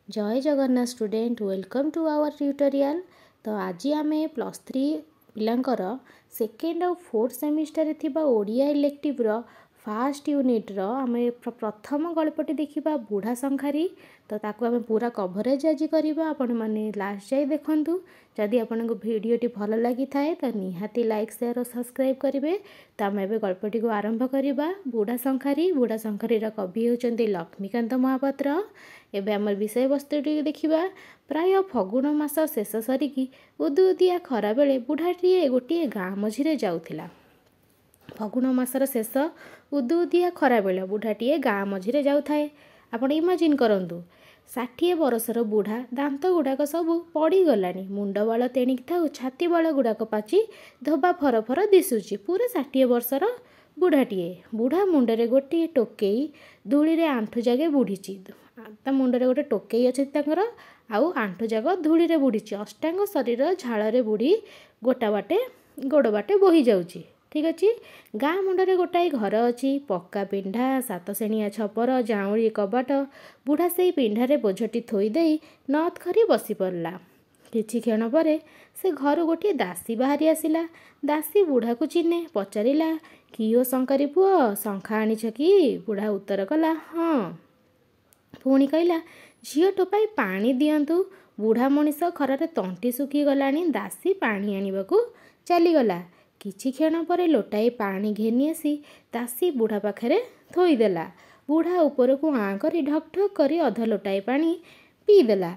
जय Jagannath student welcome to our tutorial. तो आज आम +3 पिलांकर सेकेंड और फोर्थ सेमिस्टर थिबा ओडिया इलेक्टिव रो फास्ट यूनिट रो आम प्रथम गल्पटी देखिबा बुढ़ा शंखारी। तो ताकू आम पूरा कवरेज आज करबा, आपण माने लास्ट जाय देखंतु। जदि आपनको वीडियोटी भल लगी थाए तो निहाती लाइक शेयर और सब्सक्राइब करेंगे। तो आम एवं गल्पटी को आरंभ करवा। बुढ़ा शंखारी कवि होचंदी लक्ष्मीकांत महापात्र। एवं आम विषय वस्तुटी देखा। प्राय फगुण मास शेष सरिकी उदुउदिया खरा बेले बुढ़ाटीए गोटे गाँ मझिरे जाउथिला। फगुण मासर शेष उदुउदिया खरा बेले बुढ़ाटीए गाँ मझिरे जाउथाए। आपण इमाजिन करंतु 60 बरसर बुढ़ा दांत गुड़ाक सब पड़गलानी, मुंड बाल तेणिक थाउ छाती बाल गुड़ाक पाची धोबा फरफर दिशुची। पूरा 60 वर्षर बुढ़ाटीए। बुढ़ा मुंडरे गोटे टोकेई धूली आंठू जागे बुढ़ी। ता मुंडरे गोटे टोकेई अच्छी तांकर आउ आंठू जाग धूली बुढ़ी। अष्टांग शरीर झाड़े बुढ़ी गोटा बाटे गोड़ बाटे बोही जाउची। ठीक अच्छे। गाँ मुंडरे गोटाए घर अच्छी, पक्का पिंढा, 7 श्रेणिया छपर, जाऊँली कबाट। बुढ़ा से पिंढारे बोझटी थोईदे नथ खरी बसी पड़ला। किछि क्षण पर से घर गोटे दासी बाहरी आसिला। दासी बुढ़ा को चिन्हे, पचारिला, किओ शंकरी पुओ शंखा आनिछ कि? बुढ़ा उत्तर कला हाँ। पुणी कहला झील टोपाई पानी दियंतु। बुढ़ा मनीष खरारे तंटी सुखी गलानी। दासी पानी आनिबाकू चलीगला। किछि क्षण पर लोटाए पानी घेनी आसी दासी बुढ़ा पाखरे थोईदेला। बुढ़ा उपरकू आँ करी ढक ढक करी अध लोटाए पानी पीदेला।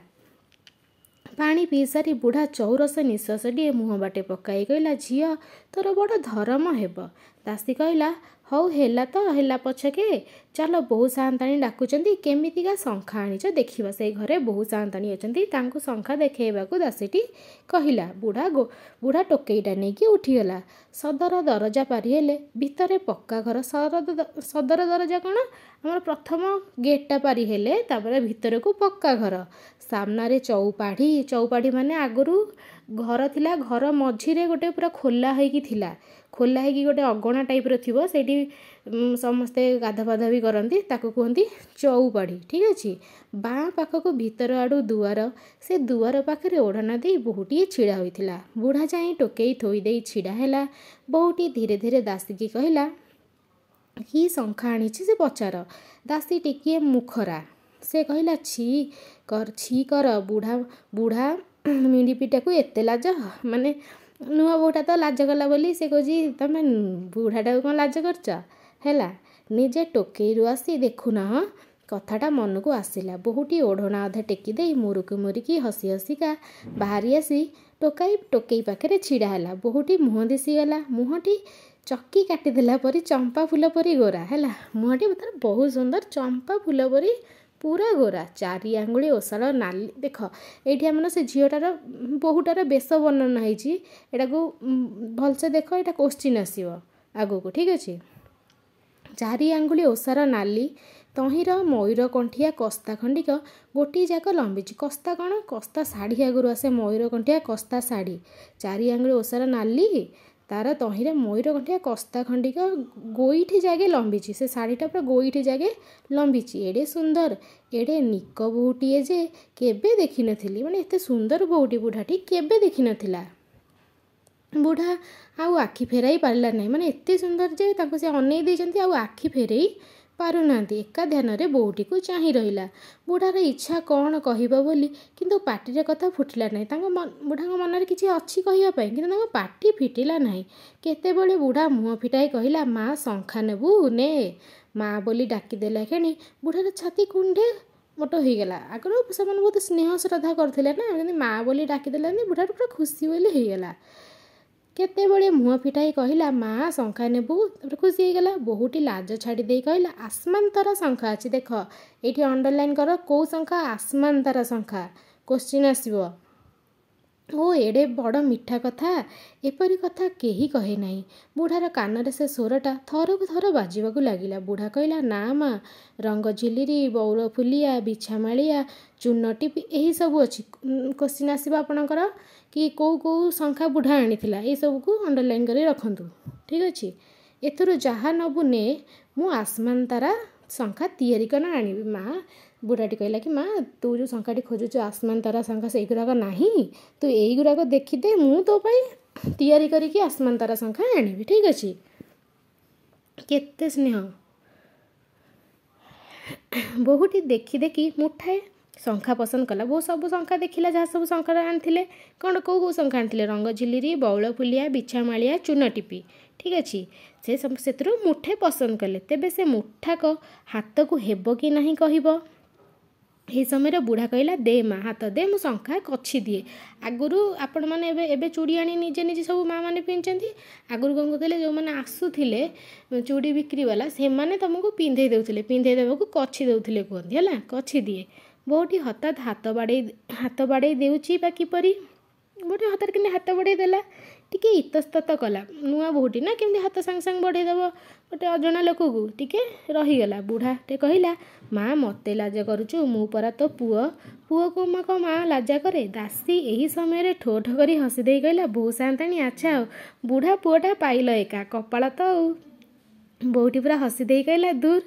पानी पी सारी बुढ़ा चौरस निश्वास टे मुह बाटे पकाई कहला झील तोर बड़ धर्म हेब। दासी कहला हौ हेला तो हेला पछके चल बहु सान्ताणी डाकुचंती केमितिका शंखा आनिच देखिबा। से घरे बहु सान्ताणी अचंती तांको शंखा देखेबाकू दासीटी कहिला। बुढ़ा टोकेईटा नेकी उठीगला। सदर दरजा पारी हेले भितरे पक्का घर। सदर दरजा कौन आमर प्रथम गेटटा पारी हेले तापर भितर को पक्का घर। सामने चौपाढ़ी माने आगरू घर थिला। घर मझिरे गोटे पूरा खोला होइकी थिला। खोला होइकी गोटे अगणा टाइप्र थिबो। सेठी समस्ते गाधा पाधा भी करती, ताको कहती चौपाढ़ी। ठीक अच्छे। बाँ पाखक भीतर आड़ू दुआर। से दुआर पाखरे ओढ़ना दे बहुटी छिड़ा होइथिला। बुढ़ा जाई टोकेई थोई दे छिड़ा हैला। बहुटी धीरे धीरे दासी की कहला कि शंखा आनिछि से पचार। दासी टिकिए मुखरा। से कहला छी कर बुढ़ा मिंडीपीटा को एते लाज माने नुआ बोटा तो लाज कला बोली से कह तमें बुढ़ाटा कौन लाज करच हैला। निजे टोकेई आसी देखुना कथाटा मन को आसिला। बहुटी ओढ़ना अधा टेकी दे मुरुकी हसी हसिका बाहरी आसी टोकेई पाखे छिड़ा हैला। बहुटी मुह दिशीगला। मुहटी चक्की काटिदेला परी चंपा फूल परी गोरा हैला। मुहटी तार बहुत सुंदर चंपा फूल परी पूरा गोरा। 4 आंगुली ओसाल नाली। देख ये आम से झीटार बहुटार बेस वर्णना होती। यहाँ को भलसे देख, यहाँ क्वेश्चन आसो आगो को। ठीक अच्छे। 4 आंगुली ओसार नाली तहिर मयूर कंठिया कस्ता खंडिक गोटी जाक लंबीची। कस्ता कौन? कस्ता शाढ़ी आगुरी आसे। मयूर कंठिया कस्ता शाढ़ी। 4 आंगुली ओसार नाली तार तहिरे मयूर कंठिया कस्ता खंडिक गोईठी जागे लंबीची। से शाढ़ीटा पूरा गोईठी जागे लंबीची। एडे सुंदर एडे निक बहुटीए जे केबे देखी नथिली। माने एते सुंदर बहुटी बुढ़ाटी केबे देखी नथिला। बुढ़ा आउ आखि फेराई पारला नहीं। माने एते सुंदर जे ताको से अनेई देइचंती आउ आखि फेराई पारुनांती। एका ध्यान रे बहुटी को चाही रहिला। बुढ़ार इच्छा कौन कहबा बोली किंतु पाटिरे कथा फुटिला नहीं। बुढ़ा मन में किसी अच्छी कहवाई कि पाटी फिटिला नहीं। केतेबेले बुढ़ा मुँह फिटाई कहला माँ शंखा नेबू ने। माँ बोली डाकिदेला खेणी बुढ़ार छाती कुंडे मोट होगला। आगुरी से बहुत स्नेह श्रद्धा करते ना, माँ बोली डाकिदेला बुढ़ार पूरा खुशी बोली होगला। केतेबेले मुँह फिटाई कहला माँ शंखा नेबू। खुशी होगला। बहुटी लाज छाड़ी दे कहला आसमान तारा शंखा अच्छी। देख ये अंडरलाइन कर कौ शंखा? आसमान तारा शंखा। क्वेश्चन आसो ओ एडे बड़ मिठा कथा एपरी कथा केही कहे नहीं। बुढ़ार कानरे से स्वरटा थरकु थर बाजिबाकू लागिला। बुढ़ा कहला ना माँ रंग झिलिरी बौर फुलिया बिछामालिया चून टिपी यही सब अच्छी। क्वेश्चन आसो आपणकर कि कौ कौ शंखा बुढ़ा आनीथिला। ये सब को अंडरलाइन कर रखंतु। ठीक अच्छे। एथुरु जहा नबु ने मु आसमान तारा शंखा तैयारी करना आनिबी। माँ बुढ़ाटी कहला कि माँ तू जो शंखाटी खोजुचु आसमान तारा शंखा से गुराक नहीं तू यही गुराक देखीदे मु तो तैयारी करिकी आसमान तारा शंखा आनिबी ठीक अच्छे। केते स्नेह बहुटी देखी देखी मुठाए शंखा पसंद कला। बहुत सब शंखा देखिला जहाँ सब शंखा आनी कौन कौ शंखा आनी रंग झिल्ली बौल फुलिया बिछामालिया चून टिपी ठीक अच्छे। से सब से मुठे पसंद कले तेबे से मुठाक हाथ को हेब कि नहीं कहब। यही समय बुढ़ा कहला दे माँ हाथ दे मु शंखा कछि दिए। आगुरु आपण मैंने एबे चूड़ी आनी निजे निजे सब माँ मैंने पिंधि आगुरु कौन कहते जो मैंने आसुले चूड़ी बिक्री वाला से मैंने तुमको पिंधे देउथिले पिंधे देवाक कछि देउथिले कहते है कछि दिए। बहुटी हठात हाथ बाड़े देउची बा किपरि गोटे हाथ के हाथ बढ़े देला टिके इतस्तत कला नुआ बहुटी ना केमती हाथ सांग सांग बढ़ेदेव गोटे अजना लोक को टिके रहीगला। बुढ़ाटे कहला माँ मते लाज करुचु मु परा तो पुओ पुओ को माँ माँ लाजा करे। दासी यही समय ठो ठो कर हसी दे कहला बो सांताणी अच्छा हो बुढ़ा पुओटा पाइल एका कपाल तो बहुटी पूरा हसी दे कहला दूर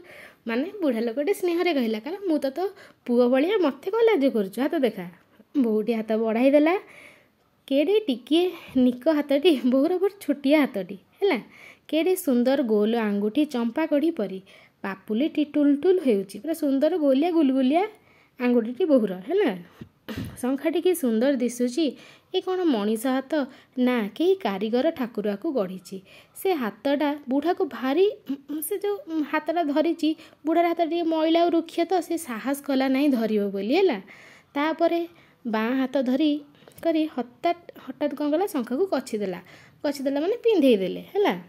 माने बुढ़ा लोकटे स्नेहरे कहला कारण मु तो पुओ भाया मते कौन लाज करुचु हाथ देखा। बहुटी हाथ बढ़ाई देला केड़े टिके निक हाथटी बहुर बहुत छोटिया हाथटी है केड़े सुंदर गोल आंगुठी चंपा कढ़ी परी पापुलीटी टुल टुल होउची पूरा सुंदर गोलिया गुलगुलिया आंगुठी बहुर है। शंखाटी कि सुंदर दिशुची ये कौन मनीष हाथ ना कहीं कारीगर ठाकुरा को गढ़ी से हाथटा बुढ़ा को भारी से जो हाथटा धरी बुढ़ार हाथ टे मैला और रुक्ष तो से साहस कला नहीं धरब बोली है। तापर बाँ हाथ धरी करी हठात कौन कला शंखा को कछिदेला माने पिंधेदेले है।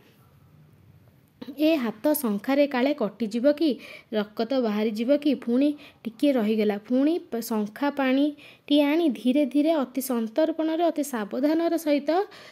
ए हाथ शंखारे काले कटिजीव कि रक्त बाहरी जीव कि पुणी टिके रहीगला पुणी शंखा पानी टी आनी धीरे धीरे अति संतर्पण अति सावधान सहित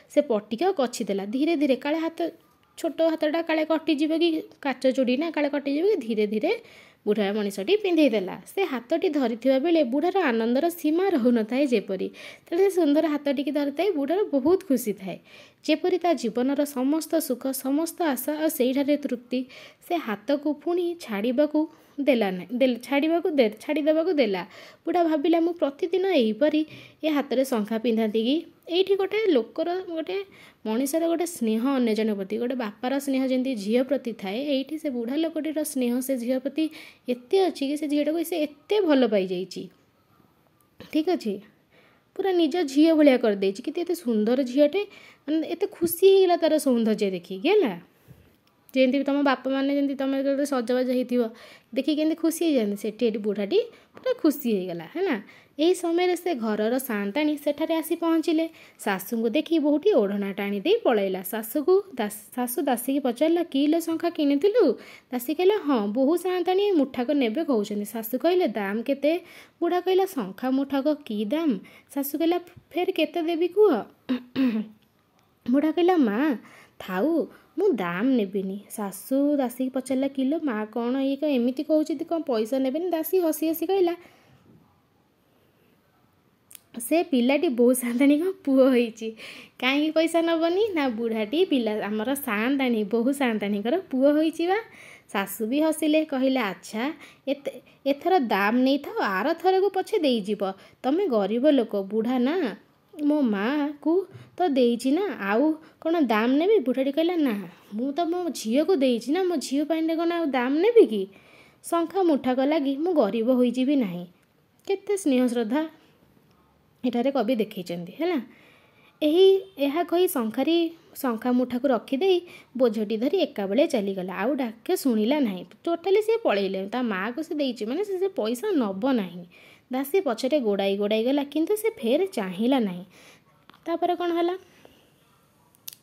से पटिक कछिदेला धीरे धीरे काले हाथ छोट हाथटा काले कटिजीव कि काच चूड़ी ना काले कटिजीव कि धीरे धीरे बुढ़ा मनीषटी पिंधेदेला। से हाथटी धरी बेले बुढ़ार आनंदर सीमा रहु न थाए जेपरी तेरे सुंदर हाथटी धरी थाए बुढ़ार बहुत खुशी थाए जेपरी ता जीवनर समस्त सुख समस्त आशा और सेठारे तृप्ति से हाथ को पुणी छाड़ाकू देला छाड़देवाक देला। बुढ़ा भाविला मु प्रतिदिन यहीपरी ए हाथ में शंखा पिंधाती कि ये गोटे लोकर गोटे मनीषर गोटे स्नेह अन्य जन प्रति गोटे बापार स्नेह जमी झील प्रति थाए ये से बुढ़ा लोकटीर स्नेह से झील प्रति एत अच्छी कि से झीटा को से एत भल पाई जाइए ठीक अच्छे पूरा निज झील भाया करदे कि सुंदर झीटे मैंने एत खुशी होगा तार सौंदर्य देखिकी है जमी तुम बापा मैंने जमी तुम जो सजबाज हो देखिए केमती खुशी हो जाती सेठी बुढ़ाटी पूरा खुशी होगला है ना। यही समय से घरर सांताणी सेठारे आसी पहुँचिले सासू को देखी बहुटी ओढ़ना टाणी दे पलैला। सासू दासी की पचारा किलो शंखा किणुलु दासी कहला हाँ बहु सांताणी मुठाक नेबे कहते सासू कहले दाम केते बुढ़ा कहला शंखा मुठाक की दाम सासू कहला फेर केते देवी कुह बुढ़ा कहला माँ थाऊ मु दाम नेबिनी। सासू दासी की पचारा किलो माँ कौन ये एमती कहते कौन पैसा नेबेनी दासी हसी हसी कहला से पिलाटी बहुत सांताणी कौन पुओ होइची कहीं पैसा नबनी ना बुढ़ाटी पिला आमर सांताणी बहु सांताणीकर पुओ होइची बा। सासू भी हसिले कहले अच्छा एथर दाम नहीं था आर थर को पछे देईजिब तमे गरीब लोक बुढ़ा ना मो माँ को तो देइची ना आउ कौन दाम नेबी बुढ़ाटी कहला ना मु तो मो झील को देइची ना मो झील पाइने कौन आउ दाम नेबी कि शंखा मुठाक लगी मु गरीब होइजिबी नाही। केते स्नेह श्रद्धा एठारे कवि देखैचंदी है यह कही शंखा मुठा को रखिदे बोझटी धरी एका बेले चलीगला आउ डाके शुणिला नहीं टोटाली सी पलैले ता माँ को से देइची माने से पैसा नब नहीं। दासी पछरे गोड़ाई गोड़ाई गला किंतु से फेर चाहिला नहीं। तापर कौन है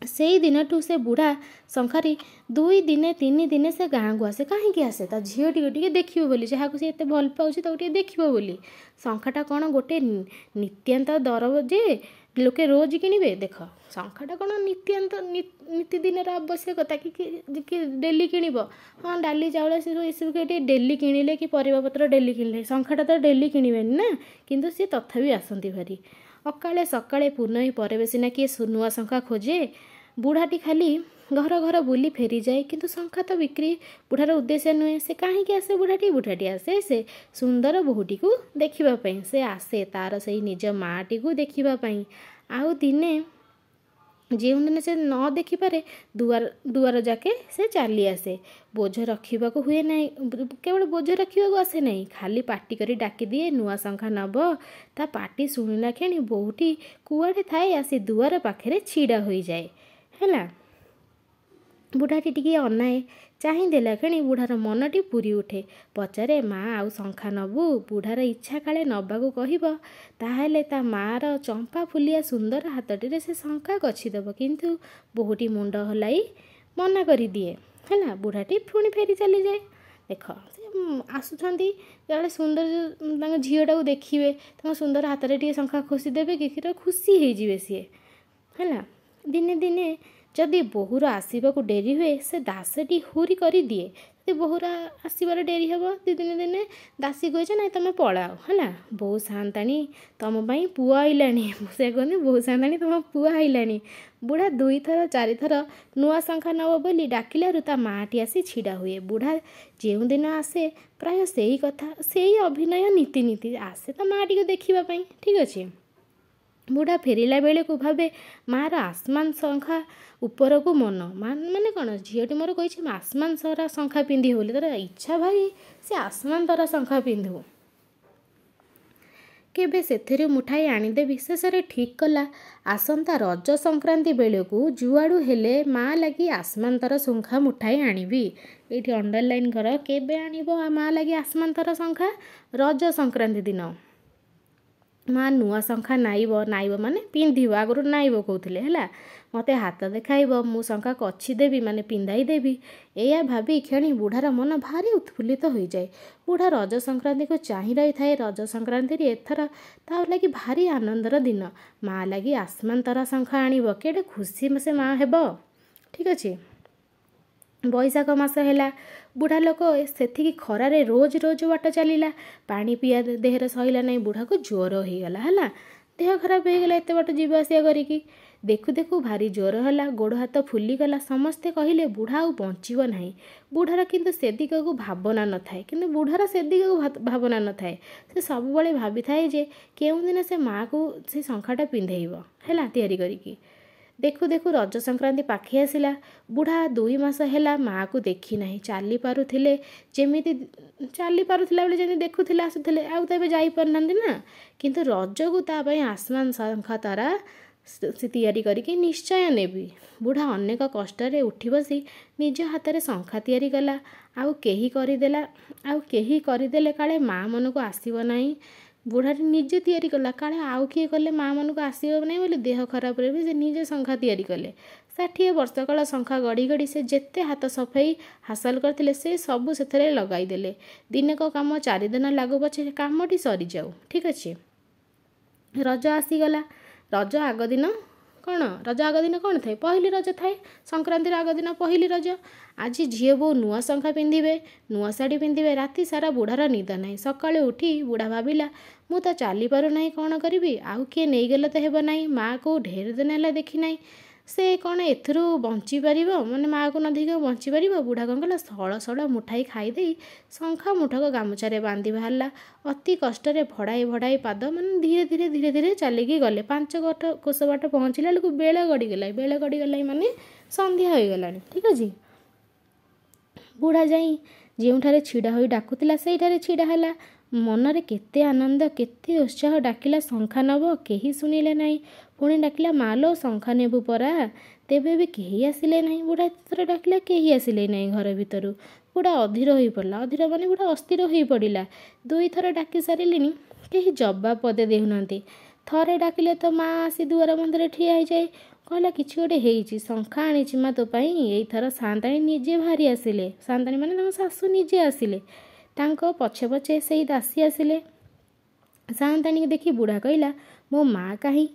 से दिन से बुढ़ा शंखारी 2 दिन 3 दिन से गाँ को आसे कहीं आसे ता झील टे देखियो बोली जहाँ को सी एत भल पाउछि ताको टे देखियो बोली। शंखाटा कौन गोटे नित्यांत दर जे लोके रोज किणवे देख शंखाटा कौन नित्यांत नीतिदिन आवश्यकता कि डेली किणव हाँ डाली चाउल से सब के डेली किणिले कि परिबापत्र डेली किणिले शंखाटा तो डेली किणवेनि ना किंतु सी तथापि आसती भारी अकाले सकाळे पूर्णमी पर सिना किए नुआ शंखा खोजे ବୁଢ଼ାଟି ଖାଲି ଘର ଘର ବୁଲି ଫେରିଯାଏ, କିନ୍ତୁ ଶଙ୍ଖା ତ ବିକ୍ରି ବୁଢ଼ାର ଉଦ୍ଦେଶ୍ୟ ନୁହେଁ। ସେ କାହିଁକି ଆସେ ବୁଢ଼ାଟି ଆସେ ସେ ସୁନ୍ଦର ବୋହୂଟିକୁ ଦେଖିବା ପାଇଁ। ସେ ଆସେ ତାର ସେଇ ନିଜ ମାଆଟିକୁ ଦେଖିବା ପାଇଁ। ଆଉ ଦିନେ ଯେଉଁଦିନ ସେ ନ ଦେଖିପାରେ ଦୁଆର ଯାକେ ସେ ଚାଲି ଆସେ। ବୋଝ ରଖିବାକୁ ହୁଏ ନାହିଁ, କେବଳ ବୋଝ ରଖିବାକୁ ଆସେ ନାହିଁ, ଖାଲି ପାଟି କରି ଡାକିଦିଏ, ନୂଆ ଶଙ୍ଖା ନେବ। ତା ପାଟି ଶୁଣିଲା କ୍ଷଣି ବୋହୂଟି କୁଆଡ଼େ ଥାଏ ଆସି ଦୁଆର ପାଖରେ ଛିଡ଼ା ହୋଇଯାଏ। ହେଲା, ବୁଢ଼ାଟି ଟିକିଏ ଅନାଏ, ଚାହିଁଦେଲା କ୍ଷଣି ବୁଢ଼ାର ମନଟି ପୁରି ଉଠେ। ପଚାରେ, ମା ଆଉ ଶଙ୍ଖା ନେବୁ? ବୁଢ଼ାର ଇଚ୍ଛା କାଳେ ନେବାକୁ କହିବ, ତାହେଲେ ତା ମାଆର ଚମ୍ପା ଫୁଲିଆ ସୁନ୍ଦର ହାତଟିରେ ସେ ଶଙ୍ଖା ଗଛିଦେବ। କିନ୍ତୁ ବୋହୂଟି ମୁଣ୍ଡ ହଲାଇ ମନା କରିଦିଏ। ହେଲା, ବୁଢ଼ାଟି ପୁଣି ଫେରି ଚାଲିଯାଏ। ଦେଖ, ସେ ଆସୁଛନ୍ତି ଯେତେବେଳେ ସୁନ୍ଦର ତାଙ୍କ ଝିଅଟାକୁ ଦେଖିବେ, ତାଙ୍କ ସୁନ୍ଦର ହାତରେ ଟିକେ ଶଙ୍ଖା ଖୋସି ଦେବେ କି ଖୁସି ହେଇଯିବେ ସିଏ। ହେଲା, ଦିନେ ଦିନେ ଯଦି ବୋହୂର ଆସିବାକୁ ଡେରି ହୁଏ, ସେ ଦାସୀଟି ହୁରି କରିଦିଏ। ଯଦି ବୋହୂର ଆସିବାର ଡେରି ହେବ, ଦିନେ ଦାସୀ କହିছে ନାଇଁ ତମେ ପଳାଅ। ହେଲା, ବୋହୂ ସାଆନ୍ତାଣୀ ତମ ପାଇଁ ପୁଅ ଆଇଲାଣି। ସେ କହନ୍ତି ବୋହୂ ସାଆନ୍ତାଣୀ ତମ ପୁଅ ଆଇଲାଣି। ବୁଢ଼ା 2 ଥର 4 ଥର ନୂଆ ଶଙ୍ଖା ନେବ ବୋଲି ଡାକିଲାରୁ ତା ମାଆଟି ଆସି ଛିଡ଼ା ହୁଏ। ବୁଢ଼ା ଯେଉଁଦିନ ଆସେ ପ୍ରାୟ ସେଇ କଥା, ସେଇ ଅଭିନୟ ନୀତି ଆସେ ତା ମାଆଟିକୁ ଦେଖିବା ପାଇଁ। ଠିକ୍ ଅଛି। ବୁଢ଼ା ଫେରିଲା ବେଳକୁ ଭାବେ ମାଆର ଆସମାନ ଶଙ୍ଖା ଉପରକୁ ମନ, ମାନେ କ'ଣ, ଝିଅଟି ମୋର କହିଛି ଆସମାନ ତରା ଶଙ୍ଖା ପିନ୍ଧିବ ବୋଲି, ତାର ଇଚ୍ଛା ଭାଇ ସେ ଆସମାନ ତରା ଶଙ୍ଖା ପିନ୍ଧୁ। କେବେ ସେଥିରୁ ମୁଠାଏ ଆଣିଦେବି। ଶେଷରେ ଠିକ୍ କଲା ଆସନ୍ତା ରଜ ସଂକ୍ରାନ୍ତି ବେଳକୁ ଯୁଆଡ଼ୁ ହେଲେ ମା ଲାଗି ଆସମାନ ତରା ଶଙ୍ଖା ମୁଠାଏ ଆଣିବି। ଏଇଠି ଅଣ୍ଡରଲାଇନ୍ କର, କେବେ ଆଣିବ ମା ଲାଗି ଆସମାନ ତରା ଶଙ୍ଖା? ରଜ ସଂକ୍ରାନ୍ତି ଦିନ। ମା ନୂଆ ଶଙ୍ଖା ନାଇବ ମାନେ ପିନ୍ଧିବ, ଆଗରୁ ନାଇବ କହୁଥିଲେ। ହେଲା, ମୋତେ ହାତ ଦେଖାଇବ, ମୁଁ ଶଙ୍ଖା କଛି ଦେବି ମାନେ ପିନ୍ଧାଇ ଦେବି। ଏଇଆ ଭାବି କ୍ଷଣି ବୁଢ଼ାର ମନ ଭାରି ଉତ୍ଫୁଲ୍ଲିତ ହୋଇଯାଏ। ବୁଢ଼ା ରଜ ସଂକ୍ରାନ୍ତିକୁ ଚାହିଁ ରହିଥାଏ। ରଜ ସଂକ୍ରାନ୍ତିରେ ଏଥର ତା ଲାଗି ଭାରି ଆନନ୍ଦର ଦିନ। ମା ଲାଗି ଆସମାନ ତରା ଶଙ୍ଖା ଆଣିବ, କେଡ଼େ ଖୁସି ସେ ମା ହେବ। ଠିକ୍ ଅଛି। ବୈଶାଖ ମାସ ହେଲା। ବୁଢ଼ା ଲୋକ ସେତିକି ଖରାରେ ରୋଜ ବାଟ ଚାଲିଲା। ପାଣି ପିଆ ଦେହରେ ସହିଲା ନାହିଁ। ବୁଢ଼ାକୁ ଜ୍ୱର ହେଇଗଲା। ହେଲା, ଦେହ ଖରାପ ହେଇଗଲା ଏତେ ବାଟ ଯିବା ଆସିବା କରିକି। ଦେଖୁ ଦେଖୁ ଭାରି ଜ୍ୱର ହେଲା, ଗୋଡ଼ ହାତ ଫୁଲିଗଲା। ସମସ୍ତେ କହିଲେ ବୁଢ଼ା ଆଉ ବଞ୍ଚିବ ନାହିଁ। ବୁଢ଼ାର କିନ୍ତୁ ସେଦିଗକୁ ଭାବନା ନଥାଏ। ସେ ସବୁବେଳେ ଭାବିଥାଏ ଯେ କେଉଁଦିନ ସେ ମାଆକୁ ସେ ଶଙ୍ଖାଟା ପିନ୍ଧେଇବ। ହେଲା, ତିଆରି କରିକି। ଦେଖୁ ଦେଖୁ ରଜ ସଂକ୍ରାନ୍ତି ପାଖେଇ ଆସିଲା। ବୁଢ଼ା 2 ମାସ ହେଲା ମାଆକୁ ଦେଖି ନାହିଁ। ଚାଲିପାରୁଥିଲା ବେଳେ ଯେମିତି ଦେଖୁଥିଲେ ଆସୁଥିଲେ, ଆଉ ତ ଏବେ ଯାଇପାରୁନାହାନ୍ତି ନା। କିନ୍ତୁ ରଜକୁ ତା ପାଇଁ ଆସମାନ ଶଙ୍ଖା ତରା ସେ ତିଆରି କରିକି ନିଶ୍ଚୟ ନେବି। ବୁଢ଼ା ଅନେକ କଷ୍ଟରେ ଉଠି ବସି ନିଜ ହାତରେ ଶଙ୍ଖା ତିଆରି କଲା। ଆଉ କେହି କରିଦେଲେ କାଳେ ମା ମନକୁ ଆସିବ ନାହିଁ। ବୁଢ଼ାଟି ନିଜେ ତିଆରି କଲା, କାଳେ ଆଉ କିଏ କଲେ ମା ମନକୁ ଆସିବ ନାହିଁ ବୋଲି ଦେହ ଖରାପରେ ବି ସେ ନିଜେ ଶଙ୍ଖା ତିଆରି କଲେ। 60 ବର୍ଷ କାଳ ଶଙ୍ଖା ଗଢ଼ି ସେ ଯେତେ ହାତ ସଫେଇ ହାସଲ କରିଥିଲେ ସେ ସବୁ ସେଥିରେ ଲଗାଇଦେଲେ। ଦିନକ କାମ 4 ଦିନ ଲାଗୁ ପଛେ କାମଟି ସରିଯାଉ। ଠିକ୍ ଅଛି। ରଜ ଆସିଗଲା। ରଜ ଆଗ ଦିନ କ'ଣ ଥାଏ? ପହିଲି ରଜ ଥାଏ। ସଂକ୍ରାନ୍ତିର ଆଗ ଦିନ ପହିଲି ରଜ। ଆଜି ଝିଅ ବୋଉ ନୂଆ ଶଙ୍ଖା ପିନ୍ଧିବେ, ନୂଆ ଶାଢ଼ୀ ପିନ୍ଧିବେ। ରାତି ସାରା ବୁଢ଼ାର ନିଦ ନାହିଁ। ସକାଳୁ ଉଠି ବୁଢ଼ା ଭାବିଲା, ମୁଁ ତ ଚାଲିପାରୁନାହିଁ, କ'ଣ କରିବି? ଆଉ କିଏ ନେଇଗଲେ ତ ହେବ ନାହିଁ। ମାଆକୁ ଢେର ଦିନ ହେଲା ଦେଖି ନାହିଁ। ସେ କ'ଣ ଏଥିରୁ ବଞ୍ଚିପାରିବ? ମାନେ ମାଆକୁ ନ ଦେଖିକି ବଞ୍ଚିପାରିବ? ବୁଢ଼ା କ'ଣ କଲା, ସଳ ମୁଠାଇ ଖାଇଦେଇ ଶଙ୍ଖା ମୁଠକ ଗାମୁଛାରେ ବାନ୍ଧି ବାହାରିଲା। ଅତି କଷ୍ଟରେ ଭଡ଼ାଇ ପାଦ, ମାନେ ଧୀରେ ଚାଲିକି ଗଲେ। 5 କୋଶ ବାଟ ପହଞ୍ଚିଲା ବେଳକୁ ବେଳ ଗଡ଼ିଗଲା ମାନେ ସନ୍ଧ୍ୟା ହୋଇଗଲାଣି। ଠିକ୍ ଅଛି। ବୁଢ଼ା ଯାଇ ଯେଉଁଠାରେ ଛିଡ଼ା ହୋଇ ଡାକୁଥିଲା ସେଇଠାରେ ଛିଡ଼ା ହେଲା। ମନରେ କେତେ ଆନନ୍ଦ, କେତେ ଉତ୍ସାହ। ଡାକିଲା, ଶଙ୍ଖା ନେବ? କେହି ଶୁଣିଲେ ନାହିଁ। ପୁଣି ଡାକିଲା, ମା ଲୋ ଶଙ୍ଖା ନେବୁ ପରା। ତେବେ ବି କେହି ଆସିଲେ ନାହିଁ। ବୁଢ଼ା ଏଥର ଡାକିଲା, କେହି ଆସିଲେ ନାହିଁ ଘର ଭିତରୁ। ବୁଢ଼ା ଅଧୀର ହୋଇପଡ଼ିଲା। ବୁଢ଼ା ଅସ୍ଥିର ହୋଇପଡ଼ିଲା। 2 ଥର ଡାକି ସାରିଲିଣି, କେହି ଜବାବ ପଦେ ଦେଉନାହାନ୍ତି। ଥରେ ଡାକିଲେ ତ ମା ଆସି ଦୁଆର ବନ୍ଧରେ ଠିଆ ହେଇଯାଏ। କହିଲା, କିଛି ଗୋଟେ ହେଇଛି, ଶଙ୍ଖା ଆଣିଛି ମା ତୋ ପାଇଁ। ଏଇଥର ସାଆନ୍ତାଣୀ ନିଜେ ବାହାରି ଆସିଲେ। ସାଆନ୍ତାଣୀ ମାନେ ତାଙ୍କ ଶାଶୁ ନିଜେ ଆସିଲେ। ତାଙ୍କ ପଛେ ସେଇ ଦାସୀ ଆସିଲେ। ସାଆନ୍ତାଣୀକି ଦେଖି ବୁଢ଼ା କହିଲା, ମୋ ମା କାହିଁ?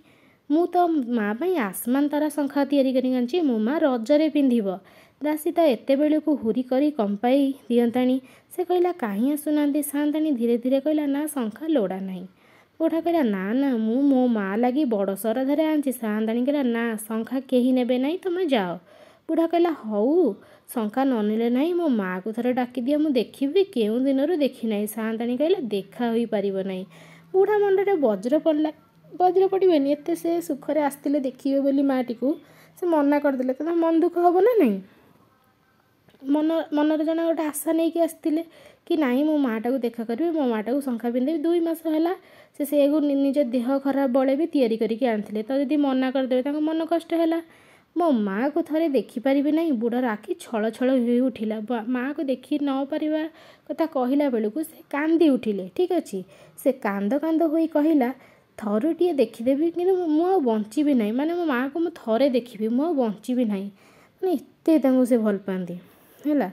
ମୁଁ ତ ମା ପାଇଁ ଆସମାନ ତରା ଶଙ୍ଖା ତିଆରି କରି ଆଣିଛି, ମୋ ମା ରଜରେ ପିନ୍ଧିବ। ଦାସୀ ତ ଏତେବେଳକୁ ହୁରି କରି କମ୍ପାଇ ଦିଅନ୍ତାଣି। ସେ କହିଲା, କାହିଁ ଆସୁନାହାନ୍ତି? ସାଆନ୍ତାଣୀ ଧୀରେ କହିଲା, ନା ଶଙ୍ଖା ଲୋଡ଼ା ନାହିଁ। ବୁଢ଼ା କହିଲା ନା ନା ମୁଁ ମୋ ମା ଲାଗି ବଡ଼ ଶରଧାରେ ଆଣିଛି। ସାଆନ୍ତାଣୀ କହିଲା ନା ଶଙ୍ଖା କେହି ନେବେ ନାହିଁ, ତୁମେ ଯାଅ। ବୁଢ଼ା କହିଲା ହଉ ଶଙ୍ଖା ନ ନେଲେ ନାହିଁ, ମୋ ମାଆକୁ ଥରେ ଡାକିଦିଅ ମୁଁ ଦେଖିବି, କେଉଁ ଦିନରୁ ଦେଖି ନାହିଁ। ସାଆନ୍ତାଣୀ କହିଲା ଦେଖା ହୋଇପାରିବ ନାହିଁ। ବୁଢ଼ା ମଣ୍ଡରେ ବଜ୍ର ପଡ଼ିଲା। ବଜ୍ର ପଡ଼ିବେନି, ଏତେ ସେ ସୁଖରେ ଆସିଥିଲେ ଦେଖିବେ ବୋଲି ମାଆଟିକୁ, ସେ ମନା କରିଦେଲେ ତ ମନ ଦୁଃଖ ହେବ ନା ନାହିଁ। ମନରେ ଜଣେ ଗୋଟେ ଆଶା ନେଇକି ଆସିଥିଲେ କି ନାଇଁ ମୋ ମାଆଟାକୁ ଦେଖା କରିବି, ମୋ ମାଆଟାକୁ ଶଙ୍ଖା ପିନ୍ଧେବି। 2 ମାସ ହେଲା ସେ ସେୟାକୁ ନିଜ ଦେହ ଖରାପ ବଳେ ବି ତିଆରି କରିକି ଆଣିଥିଲେ। ତ ଯଦି ମନା କରିଦେବେ ତାଙ୍କ ମନ କଷ୍ଟ ହେଲା। ମୋ ମାଆକୁ ଥରେ ଦେଖିପାରିବି ନାହିଁ। ବୁଢ଼ାର ଆଖି ଛଳ ଛଳ ହୋଇ ଉଠିଲା। ମାଆକୁ ଦେଖି ନ ପାରିବା କଥା କହିଲା ବେଳକୁ ସେ କାନ୍ଦି ଉଠିଲେ। ଠିକ୍ ଅଛି, ସେ କାନ୍ଦ କାନ୍ଦ ହୋଇ କହିଲା ଥରୁଟିଏ ଦେଖିଦେବି କିନ୍ତୁ ମୁଁ ଆଉ ବଞ୍ଚିବି ନାହିଁ। ମାନେ ମୋ ମାଆକୁ ମୁଁ ଥରେ ଦେଖିବି, ମୁଁ ଆଉ ବଞ୍ଚିବି ନାହିଁ। ମାନେ ଏତେ ତାଙ୍କୁ ସେ ଭଲ ପାଆନ୍ତି ହେଲା।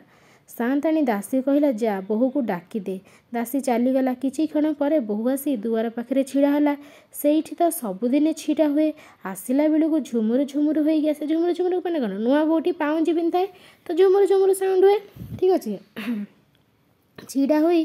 ସାଆନ୍ତାଣୀ ଦାସୀ କହିଲା ଯା ବୋହୂକୁ ଡାକିଦେ। ଦାସୀ ଚାଲିଗଲା। କିଛି କ୍ଷଣ ପରେ ବୋହୂ ଆସି ଦୁଆର ପାଖରେ ଛିଡ଼ା ହେଲା। ସେଇଠି ତ ସବୁଦିନେ ଛିଡ଼ା ହୁଏ। ଆସିଲା ବେଳକୁ ଝୁମୁରୁ ଝୁମୁରୁ ହୋଇକି ଆସେ। ଝୁମୁରୁ ଝୁମୁରୁ ମାନେ କ'ଣ, ନୂଆ ବୋହୂଟି ପାଉଁଜି ପିନ୍ଧିଥାଏ ତ ଝୁମୁରୁ ଝୁମୁରୁ ସାଉଣ୍ଡ ହୁଏ। ଠିକ୍ ଅଛି, ଛିଡ଼ା ହୋଇ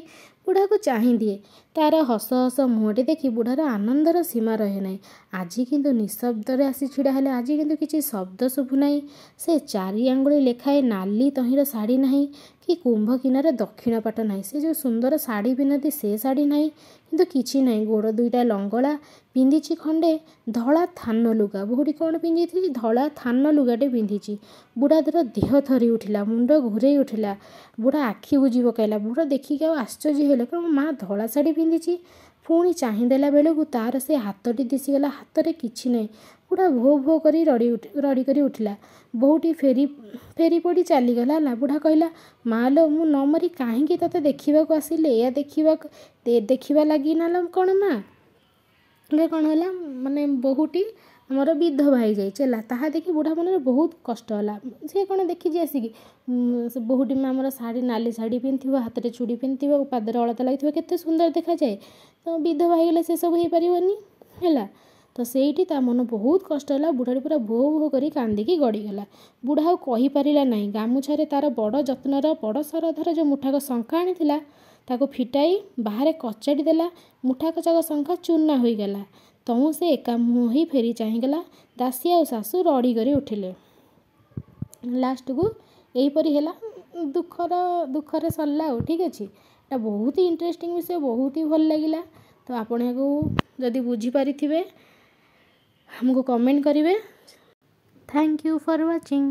ବୁଢ଼ାକୁ ଚାହିଁ ଦିଏ। ତାର ହସ ହସ ମୁହଁଟି ଦେଖି ବୁଢ଼ାର ଆନନ୍ଦର ସୀମା ରହେ ନାହିଁ। ଆଜି କିନ୍ତୁ ନିଃଶବ୍ଦରେ ଆସି ଛିଡ଼ା ହେଲେ। ଆଜି କିନ୍ତୁ କିଛି ଶବ୍ଦ ଶୁଭୁ ନାହିଁ। ସେ 4 ଆଙ୍ଗୁଳି ଲେଖାଏ ନାଲି ତହିଁର ଶାଢ଼ୀ ନାହିଁ କି କୁମ୍ଭ କିନାର ଦକ୍ଷିଣ ପାଟ ନାହିଁ। ସେ ଯେଉଁ ସୁନ୍ଦର ଶାଢ଼ୀ ପିନ୍ଧନ୍ତି ସେ ଶାଢ଼ୀ ନାହିଁ, କିନ୍ତୁ କିଛି ନାହିଁ। ଗୋଡ଼ 2ଟା ଲଙ୍ଗଳା, ପିନ୍ଧିଛି ଖଣ୍ଡେ ଧଳା ଥାନ ଲୁଗା। ବୋହୂଟି କ'ଣ ପିନ୍ଧିଛି? ଧଳା ଥାନ ଲୁଗାଟେ ପିନ୍ଧିଛି। ବୁଢ଼ାର ଦେହ ଥରି ଉଠିଲା, ମୁଣ୍ଡ ଘୁରେଇ ଉଠିଲା। ବୁଢ଼ା ଆଖି ବୁଜି ପକାଇଲା। ବୁଢ଼ା ଦେଖିକି ଆଉ ଆଶ୍ଚର୍ଯ୍ୟ ହେଲେ, କାରଣ ମା ଧଳା ଶାଢ଼ୀ ପିନ୍ଧିଛି। ପୁଣି ଚାହିଁଦେଲା ବେଳକୁ ତାର ସେ ହାତଟି ଦିଶିଗଲା। ହାତରେ କିଛି ନାହିଁ। ବୁଢ଼ା ଭୋ ଭୋ କରି ରଡ଼ି କରି ଉଠିଲା। ବୋହୂଟି ଫେରି ପଡ଼ି ଚାଲିଗଲା ହେଲା। ବୁଢ଼ା କହିଲା ମାଲୋ ମୁଁ ନ ମରି କାହିଁକି ତୋତେ ଦେଖିବାକୁ ଆସିଲି? ଏଇଆ ଦେଖିବା ଲାଗି ନା କ'ଣ ମା? ଏବେ କ'ଣ ହେଲା, ମାନେ ବୋହୂଟି ଆମର ବିଧବା ହେଇଯାଇଛି ହେଲା। ତାହା ଦେଖି ବୁଢ଼ା ମନରେ ବହୁତ କଷ୍ଟ ହେଲା। ସେ କ'ଣ ଦେଖିଛି ଆସିକି ସେ ବୋହୂଟି ଆମର ନାଲି ଶାଢ଼ୀ ପିନ୍ଧିଥିବ, ହାତରେ ଚୁଡ଼ି ପିନ୍ଧିଥିବ, ପାଦରେ ଅଳତା ଲାଗିଥିବ, କେତେ ସୁନ୍ଦର ଦେଖାଯାଏ। ତ ବିଧବା ହେଇଗଲେ ସେସବୁ ହେଇପାରିବନି ହେଲା। ତ ସେଇଠି ତା ମନ ବହୁତ କଷ୍ଟ ହେଲା। ବୁଢ଼ାଟି ପୁରା ଭୋ ଭୋ କରି କାନ୍ଦିକି ଗଡ଼ିଗଲା। ବୁଢ଼ା ଆଉ କହିପାରିଲା ନାହିଁ। ଗାମୁଛାରେ ତାର ବଡ଼ ଯତ୍ନର ବଡ଼ ଶରଧାର ଯେଉଁ ମୁଠାକ ଶଙ୍ଖା ଆଣିଥିଲା ତାକୁ ଫିଟାଇ ବାହାରେ କଚାଡ଼ି ଦେଲା। ମୁଠାକ ଯାକ ଶଙ୍ଖା ଚୂନା ହୋଇଗଲା। ତହୁଁ ସେ ଏକା ମୁହଁ ହୋଇ ଫେରି ଚାହିଁଗଲା। ଦାସୀ ଆଉ ଶାଶୁ ରଡ଼ି କରି ଉଠିଲେ। ଲାଷ୍ଟକୁ ଏଇପରି ହେଲା। ଦୁଃଖରେ ସରିଲା ଆଉ। ଠିକ୍ ଅଛି, ଏଇଟା ବହୁତ ଇଣ୍ଟରେଷ୍ଟିଂ ବିଷୟ, ବହୁତ ହି ଭଲ ଲାଗିଲା। ତ ଆପଣ ଏହାକୁ ଯଦି ବୁଝିପାରିଥିବେ ଆମକୁ କମେଣ୍ଟ କରିବେ। Thank you for watching.